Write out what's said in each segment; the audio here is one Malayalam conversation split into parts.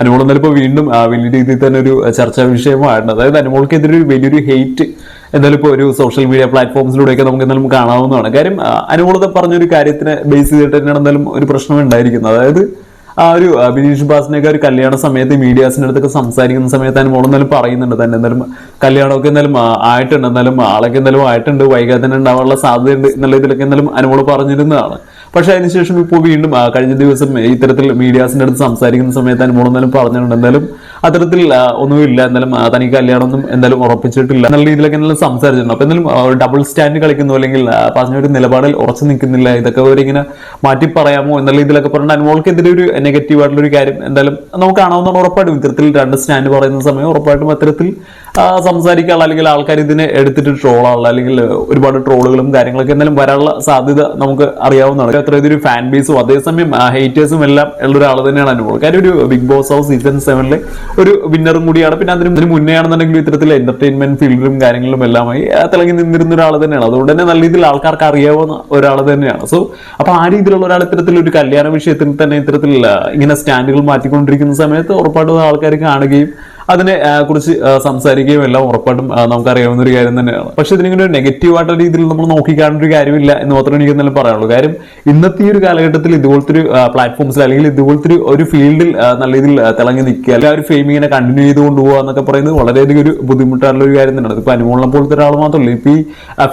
അനുമോൾ എന്നാലും ഇപ്പോൾ വീണ്ടും വലിയ രീതിയിൽ തന്നെ ഒരു ചർച്ചാ വിഷയമായിട്ടുണ്ട്. അതായത് അനുമോൾക്കെതിരെ ഒരു വലിയൊരു ഹെയ്റ്റ് എന്തായാലും ഇപ്പോൾ ഒരു സോഷ്യൽ മീഡിയ പ്ലാറ്റ്ഫോംസിലൂടെയൊക്കെ നമുക്ക് എന്തായാലും കാണാവുന്നതാണ്. കാര്യം അനുമോൾ പറഞ്ഞൊരു കാര്യത്തിനെ ബേസ് ചെയ്തിട്ട് തന്നെയാണ് എന്തായാലും ഒരു പ്രശ്നം ഉണ്ടായിരിക്കുന്നത്. അതായത് ആ ഒരു ബിനീഷ് ബാസിനെയൊക്കെ ഒരു കല്യാണ സമയത്ത് മീഡിയാസിന്റെ അടുത്തൊക്കെ സംസാരിക്കുന്ന സമയത്ത് അനുമോൾ എന്തായാലും പറയുന്നുണ്ട് തന്നെ എന്തായാലും കല്യാണമൊക്കെ എന്തായാലും ആയിട്ടുണ്ട്, എന്നാലും ആളൊക്കെ എന്തായാലും ആയിട്ടുണ്ട്, വൈകാതെ തന്നെ ഉണ്ടാവാനുള്ള സാധ്യതയുണ്ട് എന്നുള്ള ഇതിലൊക്കെ എന്തായാലും അനുമോൾ പറഞ്ഞിരുന്നതാണ്. പക്ഷെ അതിനുശേഷം ഇപ്പോൾ വീണ്ടും കഴിഞ്ഞ ദിവസം ഇത്തരത്തിൽ മീഡിയാസിന്റെ അടുത്ത് സംസാരിക്കുന്ന സമയത്ത് അനുമോൾ എന്തായാലും പറഞ്ഞിട്ടുണ്ട് എന്തായാലും അത്തരത്തിൽ ഒന്നുമില്ല, എന്തായാലും തനിക്ക് കല്യാണമൊന്നും എന്തായാലും ഉറപ്പിച്ചിട്ടില്ല എന്നുള്ള രീതിയിലൊക്കെ എന്തായാലും സംസാരിച്ചിട്ടുണ്ട്. അപ്പൊ എന്തായാലും ഡബിൾ സ്റ്റാൻഡ് കളിക്കുന്നു, അല്ലെങ്കിൽ പറഞ്ഞ ഒരു നിലപാടിൽ ഉറച്ചു നിൽക്കുന്നില്ല, ഇതൊക്കെ അവരിങ്ങനെ മാറ്റി പറയാമോ എന്നുള്ള രീതിയിലൊക്കെ പറഞ്ഞിട്ട് അനുമോൾക്കെതിരെ ഒരു നെഗറ്റീവ് ആയിട്ടുള്ള ഒരു കാര്യം എന്തായാലും നമുക്ക് കാണാവുന്നതാണ്. ഉറപ്പായിട്ടും ഇത്തരത്തിൽ രണ്ട് സ്റ്റാൻഡ് പറയുന്ന സമയം ഉറപ്പായിട്ടും അത്തരത്തിൽ സംസാരിക്കാനുള്ള അല്ലെങ്കിൽ ആൾക്കാർ ഇതിനെ എടുത്തിട്ട് ട്രോളാനുള്ള അല്ലെങ്കിൽ ഒരുപാട് ട്രോളുകളും കാര്യങ്ങളൊക്കെ എന്തായാലും വരാനുള്ള സാധ്യത നമുക്ക് അറിയാവുന്നതാണ്. അത്ര ഇതൊരു ഫാൻ ബേസും അതേസമയം ഹേറ്റേഴ്സും എല്ലാം ഉള്ള ഒരാൾ തന്നെയാണ് അനുമോൾ. കാര്യം ഒരു ബിഗ് ബോസ് ഹൗസ് സീസൺ 7 ഒരു വിന്നറും കൂടിയാണ്. പിന്നെ അതിന് മുന്നേ ആണെന്നുണ്ടെങ്കിൽ ഇത്തരത്തിൽ എന്റർടൈൻമെന്റ് ഫീൽഡിലും കാര്യങ്ങളിലും എല്ലാമായി തിളങ്ങി നിന്നിരുന്ന ഒരാൾ തന്നെയാണ്. അതുകൊണ്ട് തന്നെ നല്ല രീതിയിൽ ആൾക്കാർക്ക് അറിയാവുന്ന ഒരാൾ തന്നെയാണ്. സോ അപ്പൊ ആ രീതിയിലുള്ള ഒരാൾ ഇത്തരത്തിൽ ഒരു കല്യാണ വിഷയത്തിൽ തന്നെ ഇത്തരത്തിൽ ഇങ്ങനെ സ്റ്റാൻഡുകൾ മാറ്റിക്കൊണ്ടിരിക്കുന്ന സമയത്ത് ഉറപ്പായിട്ടും ആൾക്കാർ കാണുകയും അതിനെ കുറിച്ച് സംസാരിക്കുകയും എല്ലാം ഉറപ്പായിട്ടും നമുക്കറിയാവുന്ന ഒരു കാര്യം തന്നെയാണ്. പക്ഷെ ഇതിനിങ്ങനെ ഒരു നെഗറ്റീവ് ആയിട്ടുള്ള രീതിയിൽ നമ്മൾ നോക്കിക്കാണേണ്ട ഒരു കാര്യമില്ല എന്ന് മാത്രമേ എനിക്ക് എന്തായാലും പറയാനുള്ളൂ. കാര്യം ഇന്നത്തെ ഈ ഒരു കാലഘട്ടത്തിൽ ഇതുപോലത്തെ ഒരു പ്ലാറ്റ്ഫോംസിൽ അല്ലെങ്കിൽ ഇതുപോലത്തെ ഒരു ഫീൽഡിൽ നല്ല രീതിയിൽ തിളങ്ങി നിൽക്കുക, അല്ലെങ്കിൽ ആ ഒരു ഫെയിം ഇങ്ങനെ കണ്ടിന്യൂ ചെയ്ത് കൊണ്ടുപോകുക എന്നൊക്കെ പറയുന്നത് വളരെയധികം ഒരു ബുദ്ധിമുട്ടായിട്ടുള്ള ഒരു കാര്യം തന്നെയാണ്. ഇപ്പൊ അനുമോളിനെ പോലത്തെ ഒരാൾ മാത്രമല്ല, ഇപ്പൊ ഈ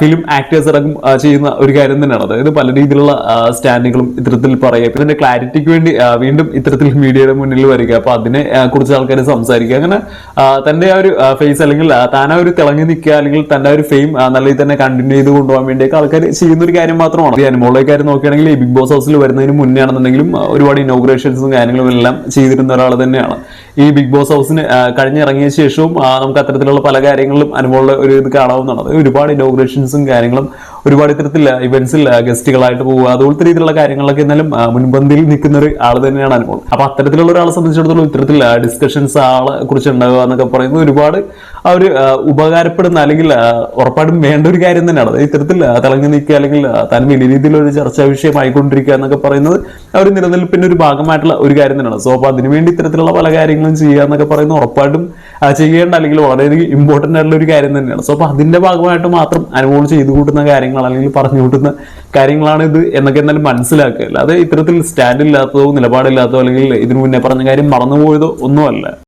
ഫിലിം ആക്ടേഴ്സ് അടക്കം ചെയ്യുന്ന ഒരു കാര്യം തന്നെയാണ്. അതായത് പല രീതിയിലുള്ള സ്റ്റാൻഡുകളും ഇത്തരത്തിൽ പറയുക, ഇതിന്റെ ക്ലാരിറ്റിക്ക് വേണ്ടി വീണ്ടും ഇത്തരത്തിൽ മീഡിയയുടെ മുന്നിൽ വരിക, അപ്പൊ അതിനെ കുറിച്ച് ആൾക്കാർ സംസാരിക്കുക, അങ്ങനെ തന്റെ ആ ഒരു ഫേസ് അല്ലെങ്കിൽ താൻ ആ ഒരു തിളങ്ങി നിൽക്കുക അല്ലെങ്കിൽ തന്റെ ആ ഒരു ഫെയിം നല്ല രീതിയിൽ തന്നെ കണ്ടിന്യൂ ചെയ്ത് കൊണ്ടുപോകാൻ വേണ്ടിയൊക്കെ ആൾക്കാർ ചെയ്യുന്ന ഒരു കാര്യം മാത്രമാണ്. ഈ അനുമോളുടെ കാര്യം നോക്കുകയാണെങ്കിൽ ഈ ബിഗ് ബോസ് ഹൗസിൽ വരുന്നതിന് മുന്നേ ആണെന്നുണ്ടെങ്കിലും ഒരുപാട് ഇനോഗ്രേഷൻസും കാര്യങ്ങളും എല്ലാം ചെയ്തിരുന്ന ഒരാൾ തന്നെയാണ്. ഈ ബിഗ് ബോസ് ഹൗസിന് കഴിഞ്ഞിറങ്ങിയ ശേഷവും നമുക്ക് അത്തരത്തിലുള്ള പല കാര്യങ്ങളിലും അനുമോളുടെ ഒരു ഇത് കാണാവുന്നതാണ്. ഒരുപാട് ഇനോഗ്രേഷൻസും കാര്യങ്ങളും ഒരുപാട് ഇത്തരത്തിൽ ഇവന്റ്സിൽ ഗസ്റ്റുകളായിട്ട് പോകുക, അതുപോലത്തെ രീതിയിലുള്ള കാര്യങ്ങളൊക്കെ എന്നാലും മുൻപന്തിയിൽ നിൽക്കുന്ന ഒരു ആൾ തന്നെയാണ് അനുമോൾ. അപ്പൊ അത്തരത്തിലുള്ള ഒരാളെ സംബന്ധിച്ചിടത്തോളം ഇത്തരത്തിൽ ഡിസ്കഷൻസ് ആളെ കുറിച്ച് ഉണ്ടാകുക എന്നൊക്കെ പറയുന്നത് ഒരുപാട് ആ ഒരു ഉപകാരപ്പെടുന്ന അല്ലെങ്കിൽ ഉറപ്പായിട്ടും വേണ്ട ഒരു കാര്യം തന്നെയാണ്. ഇത്തരത്തിൽ തിളങ്ങി നിൽക്കുക അല്ലെങ്കിൽ താൻ വലിയ രീതിയിലൊരു ചർച്ചാ വിഷയമായിക്കൊണ്ടിരിക്കുക എന്നൊക്കെ പറയുന്നത് ആ ഒരു നിലനിൽപ്പിന്റെ ഒരു ഭാഗമായിട്ടുള്ള ഒരു കാര്യം തന്നെയാണ്. സോ അപ്പൊ അതിനുവേണ്ടി ഇത്തരത്തിലുള്ള പല കാര്യങ്ങളും ചെയ്യുക എന്നൊക്കെ പറയുന്നത് ഉറപ്പായിട്ടും ചെയ്യേണ്ട അല്ലെങ്കിൽ വളരെയധികം ഇമ്പോർട്ടന്റ് ആയിട്ടുള്ള ഒരു കാര്യം തന്നെയാണ്. സോ അപ്പൊ അതിന്റെ ഭാഗമായിട്ട് മാത്രം അനുമോൾ ചെയ്തു കൂട്ടുന്ന കാര്യങ്ങൾ അല്ലെങ്കിൽ പറഞ്ഞു കൂട്ടുന്ന കാര്യങ്ങളാണ് ഇത് എന്നൊക്കെ എന്നാലും മനസ്സിലാക്കുക. അല്ലാതെ ഇത്തരത്തിൽ സ്റ്റാൻഡ് ഇല്ലാത്തതോ നിലപാടില്ലാത്തതോ അല്ലെങ്കിൽ ഇതിനു മുന്നേ പറഞ്ഞ കാര്യം മറന്നുപോയതോ ഒന്നുമല്ല.